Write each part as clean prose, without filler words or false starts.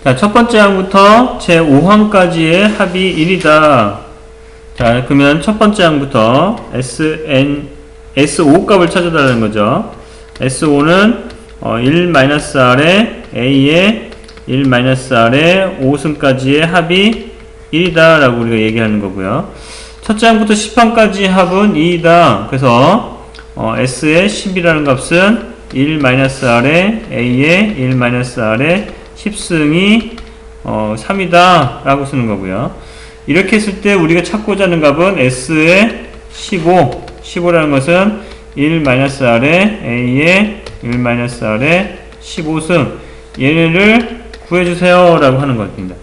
자, 첫 번째 항부터 제 5항까지의 합이 1이다. 자, 그러면 첫 번째 항부터 S5 값을 찾아달라는 거죠. S5는 1-R에 A의 1-R에 5승까지의 합이 1이다 라고 우리가 얘기하는 거고요. 첫째 항부터 10항까지 합은 2이다. 그래서 S의 10이라는 값은 1-R에 A의 1-R에 10승이 3이다 라고 쓰는 거고요. 이렇게 했을 때 우리가 찾고자 하는 값은 S의 15라는 것은 1-R에 A의 1-R에 15승 얘를 구해주세요 라고 하는 겁니다.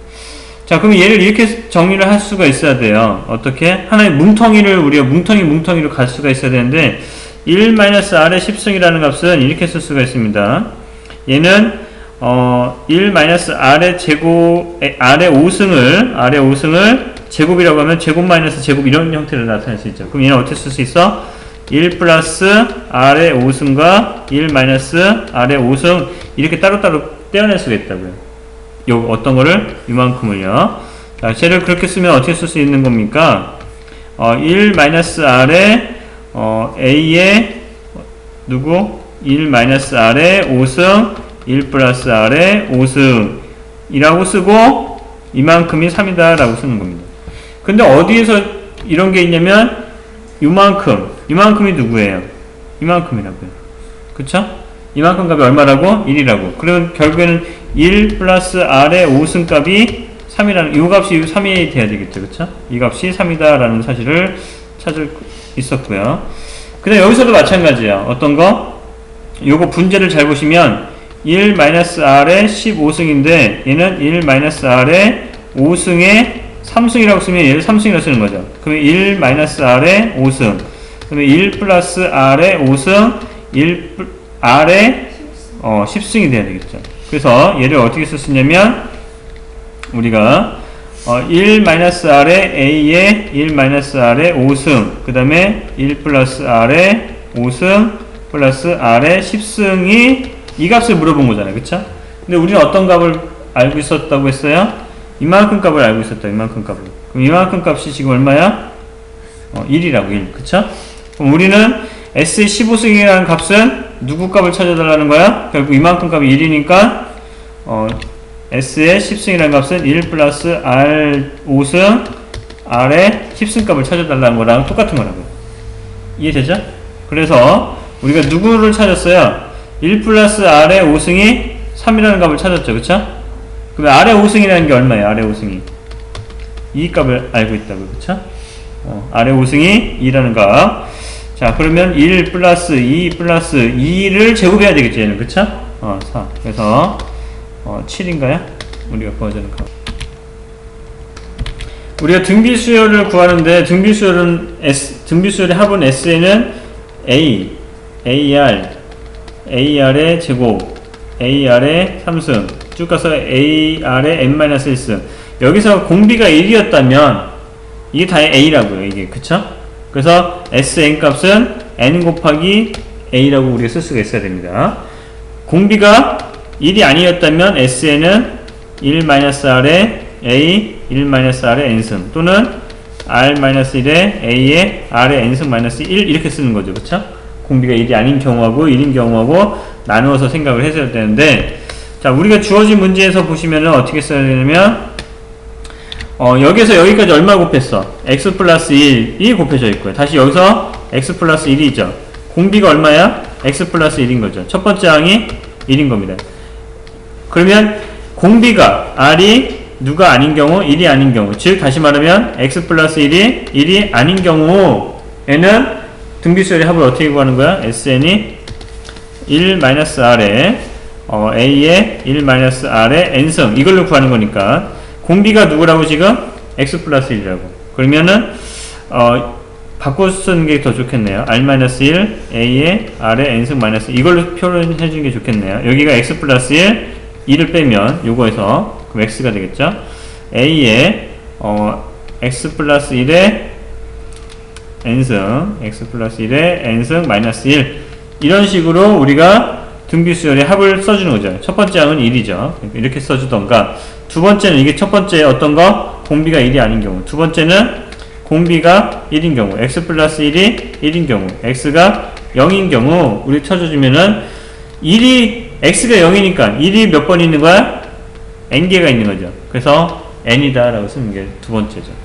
자, 그럼 얘를 이렇게 정리를 할 수가 있어야 돼요. 어떻게? 하나의 뭉텅이를 우리가 뭉텅이로 갈 수가 있어야 되는데 1-R의 10승이라는 값은 이렇게 쓸 수가 있습니다. 얘는 1-R의 제곱 R의 5승을 제곱이라고 하면 제곱 마이너스 제곱 이런 형태로 나타낼 수 있죠. 그럼 얘는 어떻게 쓸 수 있어? 1 플러스 R의 5승과 1-R의 5승 이렇게 따로따로 떼어낼 수가 있다고요. 요 어떤 거를? 이만큼을요. 자, 쟤를 그렇게 쓰면 어떻게 쓸 수 있는 겁니까? 1-R의 A의 1-R의 5승 1 플러스 R의 5승 이라고 쓰고 이만큼이 3이다 라고 쓰는 겁니다. 근데 어디에서 이런 게 있냐면 이만큼이 누구예요? 이만큼이라고요. 그쵸? 이만큼 값이 얼마라고? 1이라고. 그러면 결국에는 1 플러스 R의 5승 값이 3이라는, 이 값이 3이 돼야 되겠죠. 그쵸? 이 값이 3이다 라는 사실을 찾을 있었고요. 그 다음에 여기서도 마찬가지예요. 어떤 거? 요거 분제를 잘 보시면 1-R의 15승인데 얘는 1-R의 5승에 3승이라고 쓰면 얘를 3승이라고 쓰는 거죠. 그러면 1-R의 5승 그러면 1 플러스 R의 5승 1R의 10승이 돼야 되겠죠. 그래서 얘를 어떻게 쓸 수 있냐면 우리가 1-R의 A의 1-R의 5승 그 다음에 1 플러스 R의 5승 플러스 R의 10승이 이 값을 물어본 거잖아요. 그쵸? 근데 우리는 어떤 값을 알고 있었다고 했어요? 이만큼 값을 알고 있었다. 이만큼 값을. 그럼 이만큼 값이 지금 얼마야? 1이라고 1. 그쵸? 그럼 우리는 S의 15승이라는 값은 누구 값을 찾아달라는 거야? 결국 이만큼 값이 1이니까 S의 10승이라는 값은 1 플러스 R 5승 R의 10승 값을 찾아달라는 거랑 똑같은 거라고요. 이해되죠? 그래서 우리가 누구를 찾았어요? 1 플러스 R의 5승이 3이라는 값을 찾았죠. 그쵸? 그러면 R의 5승이라는 게 얼마예요? R의 5승이 이 값을 알고 있다고. 그쵸? R의 5승이 2라는 값. 자, 그러면 1 플러스 2 플러스 2를 제곱해야 되겠죠. 얘는. 그쵸? 4. 그래서 7인가요? 우리가 구하자는 값. 우리가 등비수열을 구하는데 등비수열의 합은 S에는 A, AR의 제곱, AR의 3승, 쭉 가서 AR의 n-1승. 여기서 공비가 1이었다면 이게 다 A라고요. 이게. 그쵸? 그래서 Sn 값은 n 곱하기 A라고 우리가 쓸 수가 있어야 됩니다. 공비가 1이 아니었다면 Sn은 1-R의 A, 1-R의 n승 또는 R-1의 A의 R의 n승-1 이렇게 쓰는 거죠. 그쵸? 공비가 1이 아닌 경우하고 1인 경우하고 나누어서 생각을 해줘야 되는데, 자, 우리가 주어진 문제에서 보시면은 어떻게 써야 되냐면 여기서 여기까지 얼마 곱했어? x 플러스 1이 곱해져 있고요. 다시 여기서 x 플러스 1이죠. 공비가 얼마야? x 플러스 1인 거죠. 첫 번째 항이 1인 겁니다. 그러면 공비가 R이 누가 아닌 경우, 1이 아닌 경우, 즉 다시 말하면 x 플러스 1이 1이 아닌 경우에는 등비수열의 합을 어떻게 구하는 거야? Sn이 1-R에 A의 1-R의 n승 이걸로 구하는 거니까 공비가 누구라고 지금? x 플러스 1이라고. 그러면은 바꿔 쓰는 게 더 좋겠네요. R-1 A의 R의 n승 마이너스 이걸로 표현해 주는 게 좋겠네요. 여기가 x 플러스 1 2를 빼면 요거에서 그럼 x가 되겠죠. A의 x 플러스 1의 n승 x 플러스 1의 n승 마이너스 1 이런 식으로 우리가 등비수열의 합을 써주는 거죠. 첫 번째 항은 1이죠. 이렇게 써주던가, 두 번째는 이게 첫 번째 어떤 거? 공비가 1이 아닌 경우. 두 번째는 공비가 1인 경우, x 플러스 1이 1인 경우, x가 0인 경우, 우리 쳐줘주면은, x가 0이니까 1이 몇 번 있는 거야? n개가 있는 거죠. 그래서 n이다 라고 쓰는 게 두 번째죠.